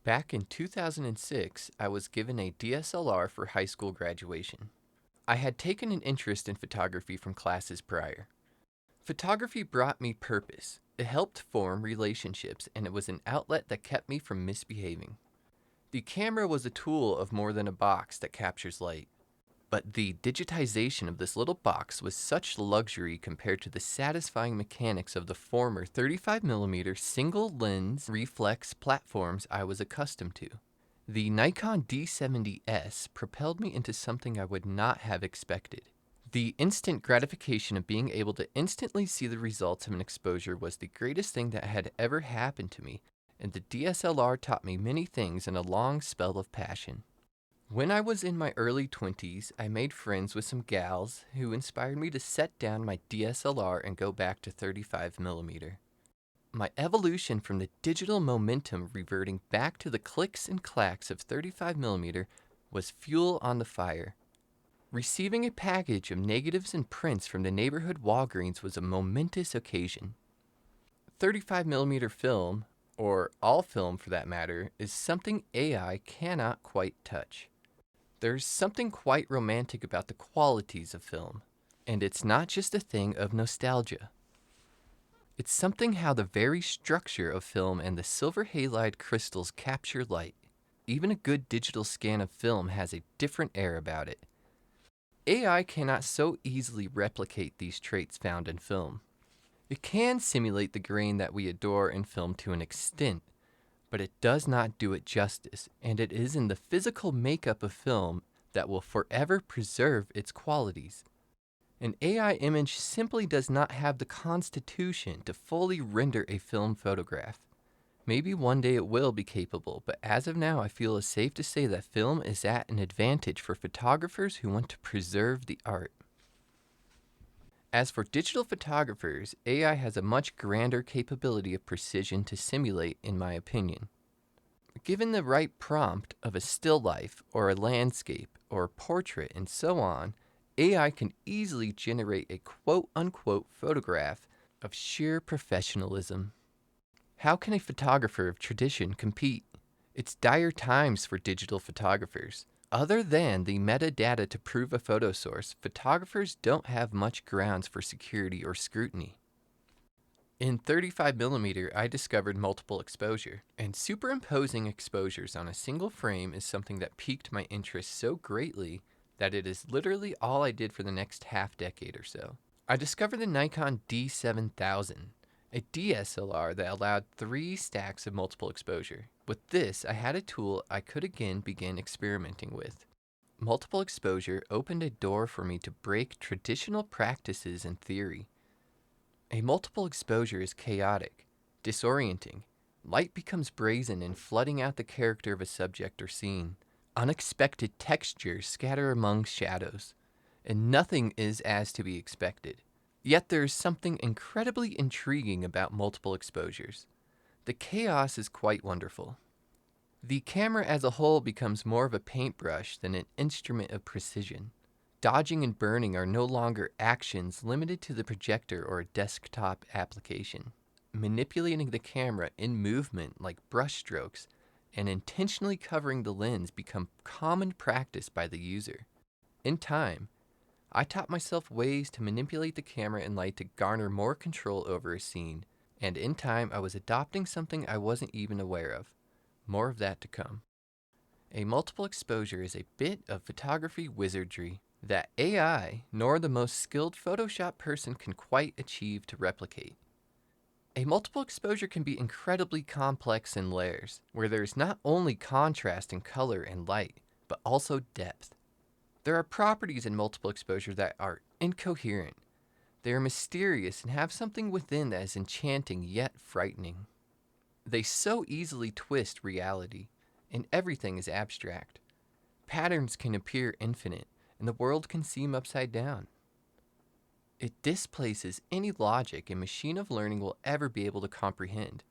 Back in 2006, I was given a DSLR for high school graduation. I had taken an interest in photography from classes prior. Photography brought me purpose. It helped form relationships, and it was an outlet that kept me from misbehaving. The camera was a tool of more than a box that captures light. But the digitization of this little box was such luxury compared to the satisfying mechanics of the former 35mm single lens reflex platforms I was accustomed to. The Nikon D70S propelled me into something I would not have expected. The instant gratification of being able to instantly see the results of an exposure was the greatest thing that had ever happened to me, and the DSLR taught me many things in a long spell of passion. When I was in my early 20s, I made friends with some gals who inspired me to set down my DSLR and go back to 35mm. My evolution from the digital momentum reverting back to the clicks and clacks of 35mm was fuel on the fire. Receiving a package of negatives and prints from the neighborhood Walgreens was a momentous occasion. 35mm film, or all film for that matter, is something AI cannot quite touch. There's something quite romantic about the qualities of film, and it's not just a thing of nostalgia. It's something how the very structure of film and the silver halide crystals capture light. Even a good digital scan of film has a different air about it. AI cannot so easily replicate these traits found in film. It can simulate the grain that we adore in film to an extent, but it does not do it justice, and it is in the physical makeup of film that will forever preserve its qualities. An AI image simply does not have the constitution to fully render a film photograph. Maybe one day it will be capable, but as of now I feel it's safe to say that film is at an advantage for photographers who want to preserve the art. As for digital photographers, AI has a much grander capability of precision to simulate, in my opinion. Given the right prompt of a still life, or a landscape, or a portrait, and so on, AI can easily generate a quote-unquote photograph of sheer professionalism. How can a photographer of tradition compete? It's dire times for digital photographers. Other than the metadata to prove a photo source, photographers don't have much grounds for security or scrutiny. In 35mm, I discovered multiple exposure, and superimposing exposures on a single frame is something that piqued my interest so greatly that it is literally all I did for the next half-decade or so. I discovered the Nikon D7000, a DSLR that allowed 3 stacks of multiple exposure. With this, I had a tool I could again begin experimenting with. Multiple exposure opened a door for me to break traditional practices and theory. A multiple exposure is chaotic, disorienting. Light becomes brazen in flooding out the character of a subject or scene. Unexpected textures scatter among shadows, and nothing is as to be expected. Yet there is something incredibly intriguing about multiple exposures. The chaos is quite wonderful. The camera as a whole becomes more of a paintbrush than an instrument of precision. Dodging and burning are no longer actions limited to the projector or a desktop application. Manipulating the camera in movement like brushstrokes and intentionally covering the lens become common practice by the user. In time, I taught myself ways to manipulate the camera and light to garner more control over a scene, and in time I was adopting something I wasn't even aware of. More of that to come. A multiple exposure is a bit of photography wizardry that AI nor the most skilled Photoshop person can quite achieve to replicate. A multiple exposure can be incredibly complex in layers, where there is not only contrast in color and light, but also depth. There are properties in multiple exposure that are incoherent. They are mysterious and have something within that is enchanting yet frightening. They so easily twist reality, and everything is abstract. Patterns can appear infinite, and the world can seem upside down. It displaces any logic a machine of learning will ever be able to comprehend.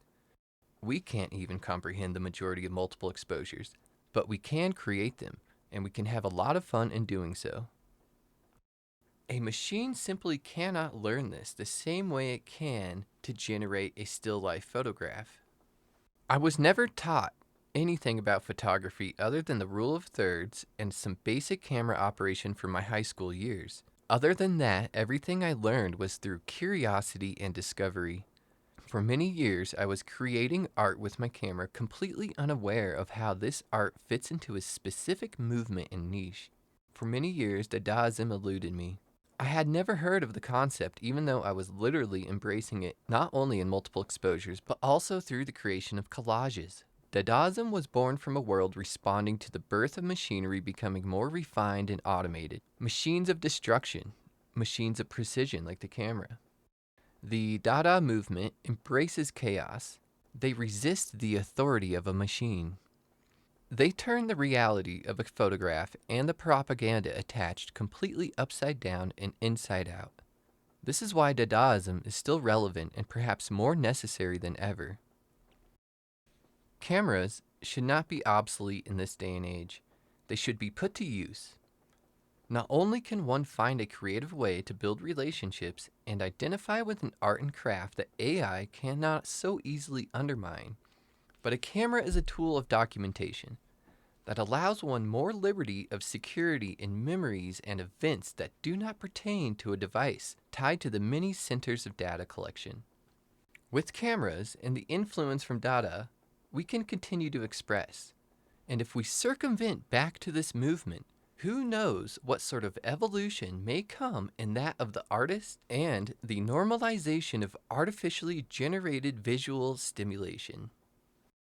We can't even comprehend the majority of multiple exposures, but we can create them, and we can have a lot of fun in doing so. A machine simply cannot learn this the same way it can to generate a still life photograph. I was never taught anything about photography other than the rule of thirds and some basic camera operation from my high school years. Other than that, everything I learned was through curiosity and discovery. For many years, I was creating art with my camera, completely unaware of how this art fits into a specific movement and niche. For many years, Dadaism eluded me. I had never heard of the concept, even though I was literally embracing it not only in multiple exposures, but also through the creation of collages. Dadaism was born from a world responding to the birth of machinery becoming more refined and automated. Machines of destruction, machines of precision like the camera. The Dada movement embraces chaos. They resist the authority of a machine. They turn the reality of a photograph and the propaganda attached completely upside down and inside out. This is why Dadaism is still relevant and perhaps more necessary than ever. Cameras should not be obsolete in this day and age. They should be put to use. Not only can one find a creative way to build relationships and identify with an art and craft that AI cannot so easily undermine, but a camera is a tool of documentation that allows one more liberty of security in memories and events that do not pertain to a device tied to the many centers of data collection. With cameras and the influence from Dada, we can continue to express. And if we circumvent back to this movement, who knows what sort of evolution may come in that of the artist and the normalization of artificially generated visual stimulation.